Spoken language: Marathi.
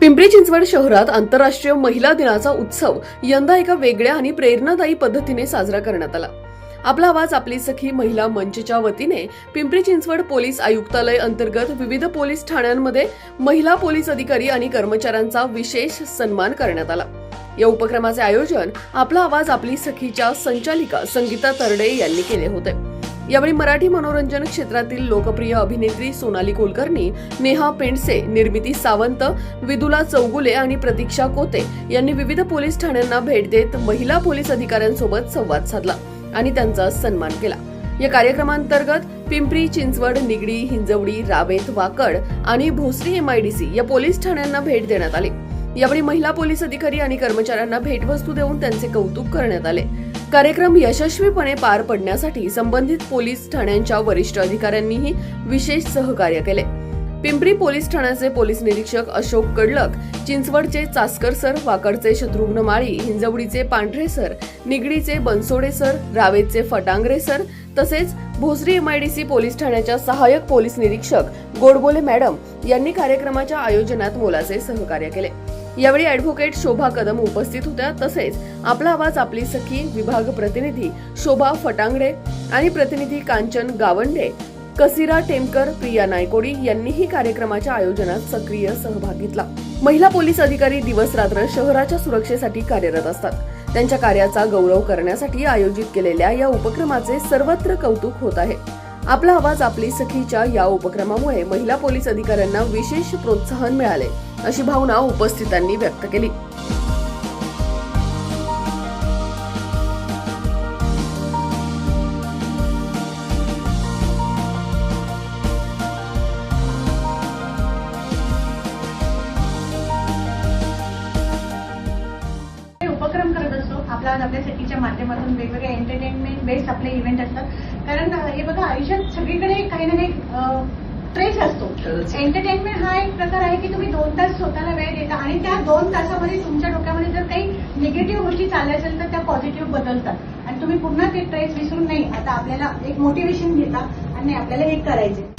पिंपरी चिंचवड शहरात आंतरराष्ट्रीय महिला दिनाचा उत्सव यंदा एका वेगळ्या आणि प्रेरणादायी पद्धतीने साजरा करण्यात आला। आपला आवाज आपली सखी महिला मंचच्या वतीने पिंपरी चिंचवड पोलीस आयुक्तालय अंतर्गत विविध पोलीस ठाण्यांमध्ये महिला पोलीस अधिकारी आणि कर्मचाऱ्यांचा विशेष सन्मान करण्यात आला। या उपक्रमाचे आयोजन आपला आवाज आपली सखीच्या संचालिका संगीता तरडे यांनी केले होते। यावेळी मराठी मनोरंजन क्षेत्रातील लोकप्रिय अभिनेत्री सोनाली कुलकर्णी, नेहा पेंडसे, निर्मिती सावंत, विदुला चौगुले आणि प्रतीक्षा कोते यांनी विविध पोलीस ठाण्यांना भेट देत महिला पोलीस अधिकाऱ्यांसोबत संवाद साधला आणि त्यांचा सन्मान केला। या कार्यक्रमांतर्गत पिंपरी चिंचवड, निगडी, हिंजवडी, रावेत, वाकड आणि भोसरी MIDC या पोलीस ठाण्यांना भेट देण्यात आली। यावेळी महिला पोलीस अधिकारी आणि कर्मचाऱ्यांना भेटवस्तू देऊन त्यांचे कौतुक करण्यात आले। कार्यक्रम यशस्वीपणे पार पडण्यासाठी संबंधित पोलीस ठाण्यांच्या वरिष्ठ अधिकाऱ्यांनीही विशेष सहकार्य केले। पिंपरी पोलीस ठाण्याचे पोलीस निरीक्षक अशोक कडलक, चिंचवडचे चास्कर सर, वाकडचे शत्रुघ्न माळी, हिंजवडीचे पांढरे सर, निगडीचे बनसोडे सर, रावेतचे फटांगरे सर तसेच भोसरी MIDC पोलीस ठाण्याच्या सहाय्यक पोलीस निरीक्षक गोडबोले मॅडम यांनी कार्यक्रमाच्या आयोजनात मोलाचे सहकार्य केले। यावेळी ॲडव्होकेट शोभा कदम उपस्थित होत्या। तसेच आपला आवाज आपली सखी विभाग प्रतिनिधी शोभा फटांगडे आणि प्रतिनिधी कांचन गावंडे, कसिरा टेमकर, प्रिया नायकोडी यांनीही कार्यक्रमाच्या आयोजनात सक्रिय सहभाग घेतला। महिला पोलीस अधिकारी दिवस रात्र शहराच्या सुरक्षेसाठी कार्यरत असतात। त्यांच्या कार्याचा गौरव करण्यासाठी आयोजित केलेल्या या उपक्रमाचे सर्वत्र कौतुक होत आहे। आपला आवाज आपली सखीच्या या उपक्रमामुळे महिला पोलीस अधिकाऱ्यांना विशेष प्रोत्साहन मिळाले, अशी भावना उपस्थितांनी व्यक्त केली। उपक्रम करत असतो आपल्या सखीच्या माध्यमातून वेगवेगळे एंटरटेनमेंट बेस्ड आपले इव्हेंट असतात। कारण हे बघा, आयुष्यात सगळीकडे काही ना काही ट्रेस असतो। एंटरटेनमेंट हा एक प्रकार आहे की तुम्ही 2 तास स्वतःला वेळ देता आणि त्या 2 तासामध्ये तुमच्या डोक्यामध्ये जर काही निगेटिव्ह गोष्टी चालल्या असेल तर त्या पॉझिटिव्ह बदलतात आणि तुम्ही पुन्हा ते ट्रेस विसरून नाही, आता आपल्याला एक मोटिवेशन घेता आणि आपल्याला हे करायचे।